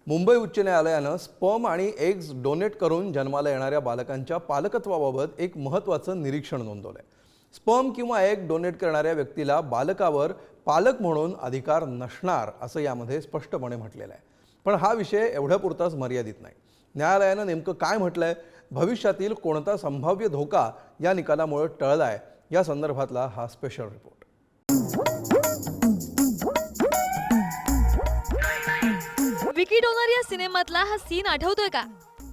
मुंबई उच्च न्यायालयानं स्पर्म आणि एग्ज डोनेट करून जन्माला येणाऱ्या बालकांच्या पालकत्वाबाबत एक महत्त्वाचं निरीक्षण नोंदवलंय. स्पर्म किंवा एग डोनेट करणाऱ्या व्यक्तीला बालकावर पालक म्हणून अधिकार नसणार असं यामध्ये स्पष्टपणे म्हटलेलं आहे. पण हा विषय एवढ्यापुरताच मर्यादित नाही. न्यायालयानं नेमकं काय म्हटलंय, भविष्यातील कोणता संभाव्य धोका या निकालामुळे टळलाय, या संदर्भातला हा स्पेशल रिपोर्ट. विकी डोनर या सिनेमातला हा सीन आठवतोय का?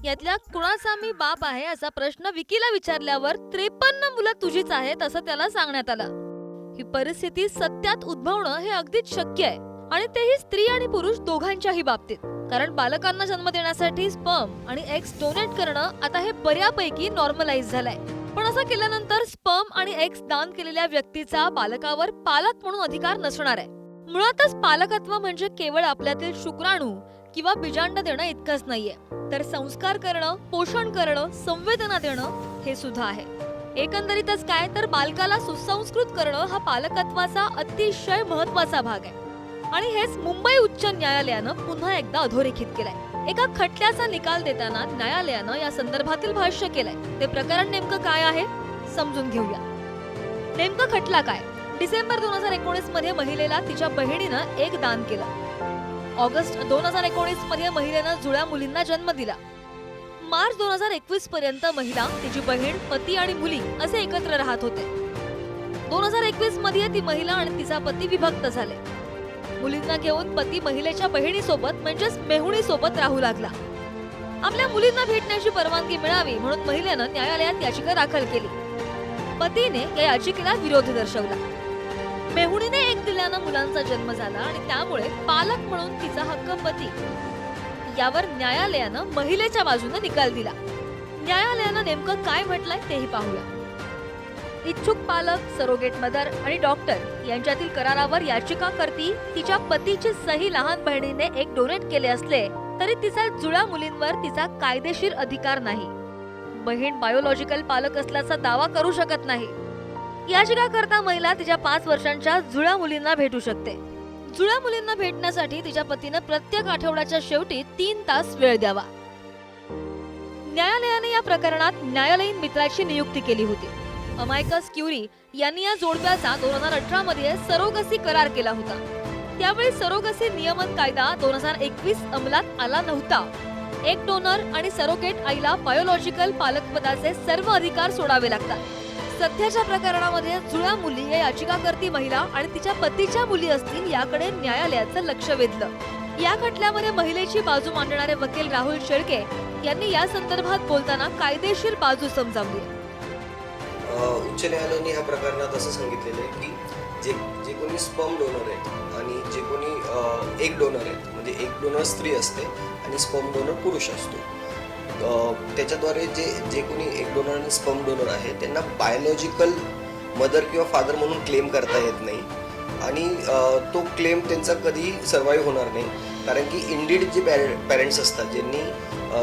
यातल्या कुणाचा मी बाप आहे असा प्रश्न विकीला विचारल्यावर 53 मुलं तुझीच आहेत असं त्याला सांगण्यात आलं. ही परिस्थिती सत्यात उद्भवणं हे अगदीच शक्य आहे, आणि तेही स्त्री आणि पुरुष दोघांच्याही बाबतीत. कारण बालकांना जन्म देण्यासाठी स्पर्म आणि एग्स डोनेट करणं आता हे बऱ्यापैकी नॉर्मलाइज झालंय. पण असं केल्यानंतर स्पर्म आणि एग्स दान केलेल्या व्यक्तीचा बालकावर पालक म्हणून अधिकार नसणार आहे. मुळातच पालकत्व म्हणजे केवळ आपल्यातील शुक्राणू किंवा बीजांड देणं इतकंच नाहीये, तर संस्कार करणं, पोषण करणं, संवेदना देणं हे सुद्धा आहे. एकंदरीतच काय तर बालकाला सुसंस्कृत करणं हा पालकत्वाचा अतिशय महत्वाचा भाग आहे. आणि हेच मुंबई उच्च न्यायालयानं पुन्हा एकदा अधोरेखित केलंय. एका खटल्याचा निकाल देताना न्यायालयानं या संदर्भातील भाष्य केलंय. ते प्रकरण नेमकं काय आहे समजून घेऊया. नेमकं खटला काय? डिसेंबर 2019 मध्ये महिलेला तिच्या बहिणीनं एक दान केलं. ऑगस्ट 2019 मध्ये महिलेनं जुळ्या मुलींना जन्म दिला. मार्च 2021 पर्यंत महिला, तिची बहीण, पती आणि मुली असे एकत्र राहत होते. 2021 मध्ये ती महिला आणि तिचा पती विभक्त झाले. मुलींना घेऊन पती महिलेच्या बहिणीसोबत म्हणजेच मेहुणीसोबत राहू लागला. आपल्या मुलींना भेटण्याची परवानगी मिळावी म्हणून महिलेनं न्यायालयात याचिका दाखल केली. पतीने या याचिकेला विरोध दर्शवला. मेहुणीने एक दिल्यानं मुलांचा जन्म झाला आणि त्यामुळे पालक म्हणून तिचा हक्क पती. यावर न्यायालयानं महिलेच्या बाजूने निकाल दिला. न्यायालयानं नेमकं काय म्हटलंय तेही पाहूया. इच्छुक पालक, सरोगेट मदर आणि डॉक्टर यांच्यातील करारावर याचिकाकर्ती तिच्या पतीची सही लहान बहिणीने एक डोनेट केले असले तरी तिचा जुळ्या मुलींवर तिचा कायदेशीर अधिकार नाही. बहीण बायोलॉजिकल पालक असल्याचा दावा करू शकत नाही. याचिकाकर्ता महिला तिच्या 5 वर्षांच्या जुळ्या मुलींना भेटू शकते. जुळ्या मुलींना भेटण्यासाठी तिच्या पतीनं प्रत्येक आठवड्याच्या शेवटी 3 तास वेळ द्यावा. न्यायालयाने या प्रकरणात न्यायालयीन मित्राची नियुक्ती केली होती. अमायकस क्युरी यांनी या जोडप्याचा 2018 मध्ये सरोगसी करार केला होता. त्यावेळी सरोगसी नियमन कायदा 2021 अंमलात आला नव्हता. एक डोनर आणि सरोगेट आईला बायोलॉजिकल पालकपदाचे सर्व अधिकार सोडावे लागतात. सध्याच्या प्रकरणामध्ये जुळ्या मुली या याचिकाकर्ती महिला आणि तिच्या पतीच्या मुली असतील याकडे न्यायालयाचं लक्ष वेधलं. या खटल्यामध्ये महिलेची बाजू मांडणारे वकील राहुल शेळके यांनी या संदर्भात बोलताना कायदेशीर बाजू समजावली. उच्च न्यायालयाने या प्रकरणात असं सांगितलेलं आहे की जे कोणी स्पर्म डोनर आहेत आणि जे कोणी एग डोनर आहेत, म्हणजे एग डोनर स्त्री असते आणि स्पर्म डोनर पुरुष असतो, त्याच्याद्वारे जे कोणी एग डोनर आणि स्पर्म डोनर आहे त्यांना बायोलॉजिकल मदर किंवा फादर म्हणून क्लेम करता येत नाही. आणि तो क्लेम त्यांचा कधी सर्वाईव्ह होणार नाही, कारण की इंडिड जे पॅरेंट्स असतात ज्यांनी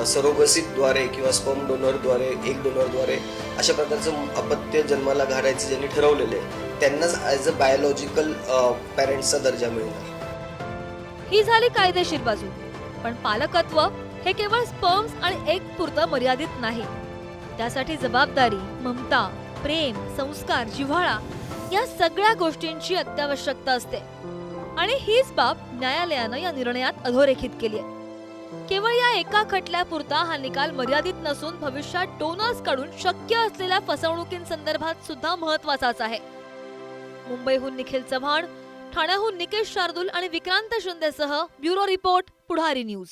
सरोगसीद्वारे किंवा स्पर्म डोनरद्वारे, एग डोनरद्वारे अशा प्रकारचं अपत्य जन्माला घालायचं ज्यांनी ठरवलेलं आहे त्यांनाच ॲज अ बायोलॉजिकल पॅरेंट्सचा दर्जा मिळणार. ही झाली कायदेशीर बाजू. पण पालकत्व हे केवळ स्पर्म्स आणि एग पुरतं मर्यादित नाही. त्यासाठी जबाबदारी, ममता, प्रेम, संस्कार, जिव्हाळा या सगळ्या गोष्टींची अत्यावश्यकता असते. आणि हीच बाब न्यायालयानं या निर्णयात अधोरेखित केली आहे. केवळ या एका खटल्यापुरता हा निकाल मर्यादित नसून भविष्यात डोनर्स कडून शक्य असलेल्या फसवणुकींसंदर्भात सुद्धा महत्वाचाच आहे. मुंबईहून निखिल चव्हाण, ठाण्याहून निकेश शार्दूल आणि विक्रांत शिंदेसह ब्युरो रिपोर्ट, पुढारी न्यूज.